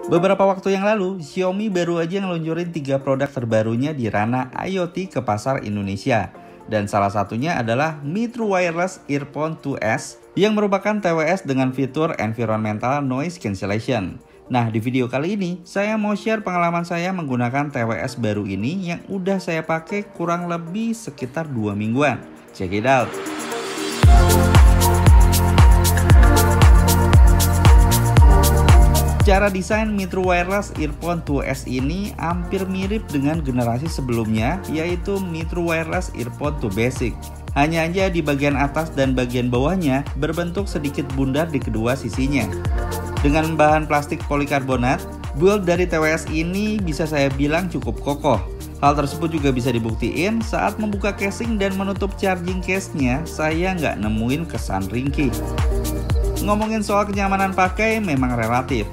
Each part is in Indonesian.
Beberapa waktu yang lalu, Xiaomi baru aja ngeluncurin 3 produk terbarunya di ranah IoT ke pasar Indonesia. Dan salah satunya adalah Mi True Wireless Earphone 2S yang merupakan TWS dengan fitur Environmental Noise Cancellation. Nah, di video kali ini, saya mau share pengalaman saya menggunakan TWS baru ini yang udah saya pakai kurang lebih sekitar 2 mingguan. Check it out! Cara desain Mi True Wireless Earphone 2S ini hampir mirip dengan generasi sebelumnya, yaitu Mi True Wireless Earphone 2 Basic. Hanya aja di bagian atas dan bagian bawahnya berbentuk sedikit bundar di kedua sisinya. Dengan bahan plastik polikarbonat, build dari TWS ini bisa saya bilang cukup kokoh. Hal tersebut juga bisa dibuktiin saat membuka casing dan menutup charging case-nya, saya nggak nemuin kesan ringkih. Ngomongin soal kenyamanan pakai memang relatif.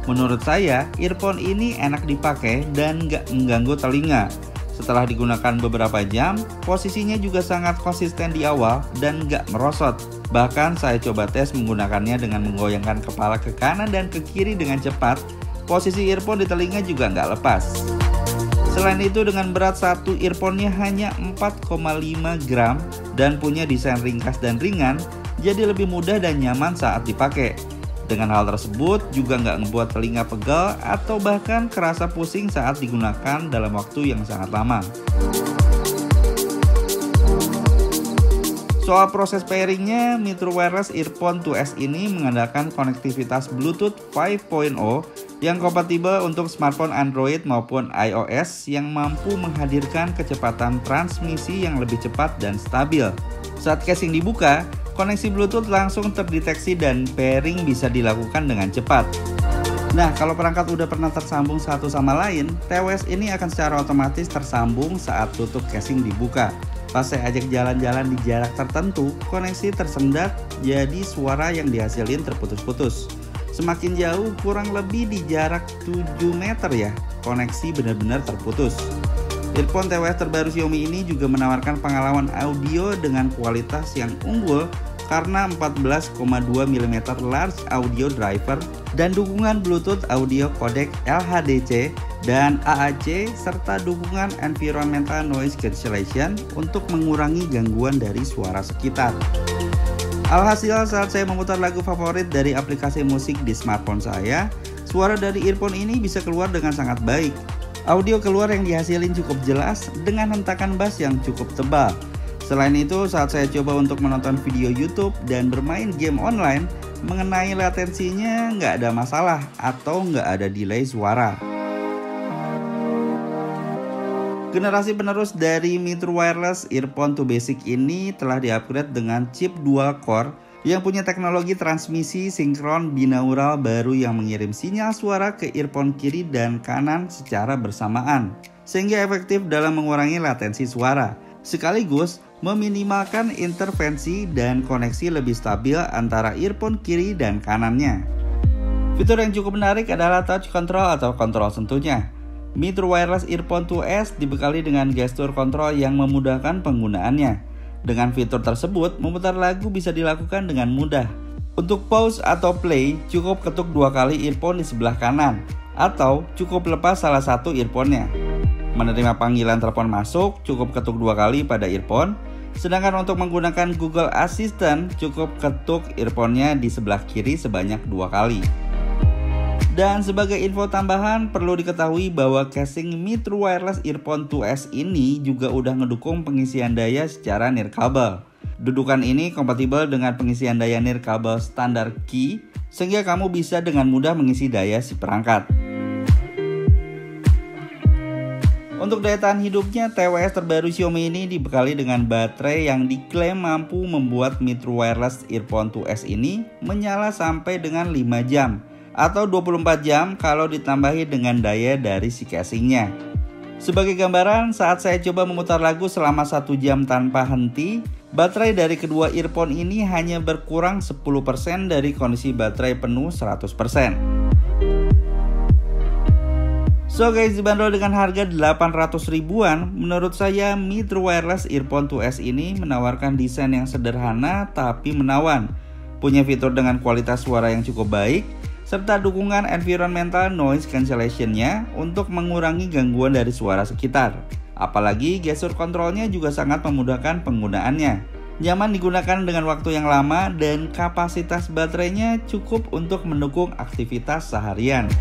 Menurut saya, earphone ini enak dipakai dan nggak mengganggu telinga. Setelah digunakan beberapa jam, posisinya juga sangat konsisten di awal dan nggak merosot. Bahkan saya coba tes menggunakannya dengan menggoyangkan kepala ke kanan dan ke kiri dengan cepat. Posisi earphone di telinga juga nggak lepas. Selain itu, dengan berat satu earphone-nya hanya 4,5 gram dan punya desain ringkas dan ringan, jadi lebih mudah dan nyaman saat dipakai. Dengan hal tersebut juga nggak ngebuat telinga pegal atau bahkan kerasa pusing saat digunakan dalam waktu yang sangat lama. Soal proses pairingnya, Mi True Wireless Earphone 2S ini mengandalkan konektivitas Bluetooth 5.0 yang kompatibel untuk smartphone Android maupun iOS yang mampu menghadirkan kecepatan transmisi yang lebih cepat dan stabil. Saat casing dibuka, koneksi Bluetooth langsung terdeteksi dan pairing bisa dilakukan dengan cepat. Nah, kalau perangkat udah pernah tersambung satu sama lain, TWS ini akan secara otomatis tersambung saat tutup casing dibuka. Pas saya ajak jalan-jalan di jarak tertentu, koneksi tersendat, jadi suara yang dihasilin terputus-putus. Semakin jauh, kurang lebih di jarak 7 meter ya, koneksi benar-benar terputus. Earphone TWS terbaru Xiaomi ini juga menawarkan pengalaman audio dengan kualitas yang unggul karena 14,2 mm large audio driver dan dukungan Bluetooth audio codec LHDC dan AAC serta dukungan Environmental Noise Cancellation untuk mengurangi gangguan dari suara sekitar. Alhasil, saat saya memutar lagu favorit dari aplikasi musik di smartphone saya, suara dari earphone ini bisa keluar dengan sangat baik. Audio keluar yang dihasilin cukup jelas dengan hentakan bass yang cukup tebal. Selain itu, saat saya coba untuk menonton video YouTube dan bermain game online, mengenai latensinya nggak ada masalah atau nggak ada delay suara. Generasi penerus dari Mi True Wireless Earphone 2 Basic ini telah di-upgrade dengan chip dual core yang punya teknologi transmisi sinkron binaural baru yang mengirim sinyal suara ke earphone kiri dan kanan secara bersamaan, sehingga efektif dalam mengurangi latensi suara, sekaligus meminimalkan intervensi dan koneksi lebih stabil antara earphone kiri dan kanannya. Fitur yang cukup menarik adalah touch control atau kontrol sentuhnya. Mi True Wireless Earphone 2S dibekali dengan gestur kontrol yang memudahkan penggunaannya. Dengan fitur tersebut, memutar lagu bisa dilakukan dengan mudah. Untuk pause atau play, cukup ketuk 2 kali earphone di sebelah kanan, atau cukup lepas salah satu earphone-nya. Menerima panggilan telepon masuk, cukup ketuk 2 kali pada earphone, sedangkan untuk menggunakan Google Assistant, cukup ketuk earphone-nya di sebelah kiri sebanyak 2 kali. Dan sebagai info tambahan, perlu diketahui bahwa casing Mi True Wireless Earphone 2S ini juga udah ngedukung pengisian daya secara nirkabel. Dudukan ini kompatibel dengan pengisian daya nirkabel standar Qi, sehingga kamu bisa dengan mudah mengisi daya si perangkat. Untuk daya tahan hidupnya, TWS terbaru Xiaomi ini dibekali dengan baterai yang diklaim mampu membuat Mi True Wireless Earphone 2S ini menyala sampai dengan 5 jam. Atau 24 jam kalau ditambahi dengan daya dari si casingnya. Sebagai gambaran, saat saya coba memutar lagu selama 1 jam tanpa henti, baterai dari kedua earphone ini hanya berkurang 10% dari kondisi baterai penuh 100%. So guys, dibanderol dengan harga 800 ribuan, menurut saya Mi True Wireless Earphone 2S ini menawarkan desain yang sederhana tapi menawan. Punya fitur dengan kualitas suara yang cukup baik, serta dukungan environmental noise cancellation-nya untuk mengurangi gangguan dari suara sekitar. Apalagi gesture control-nya juga sangat memudahkan penggunaannya. Nyaman digunakan dengan waktu yang lama dan kapasitas baterainya cukup untuk mendukung aktivitas seharian.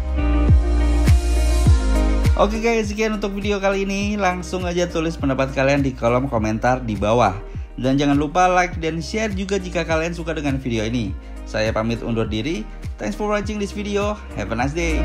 Oke guys, sekian untuk video kali ini. Langsung aja tulis pendapat kalian di kolom komentar di bawah. Dan jangan lupa like dan share juga jika kalian suka dengan video ini. Saya pamit undur diri. Thanks for watching this video. Have a nice day.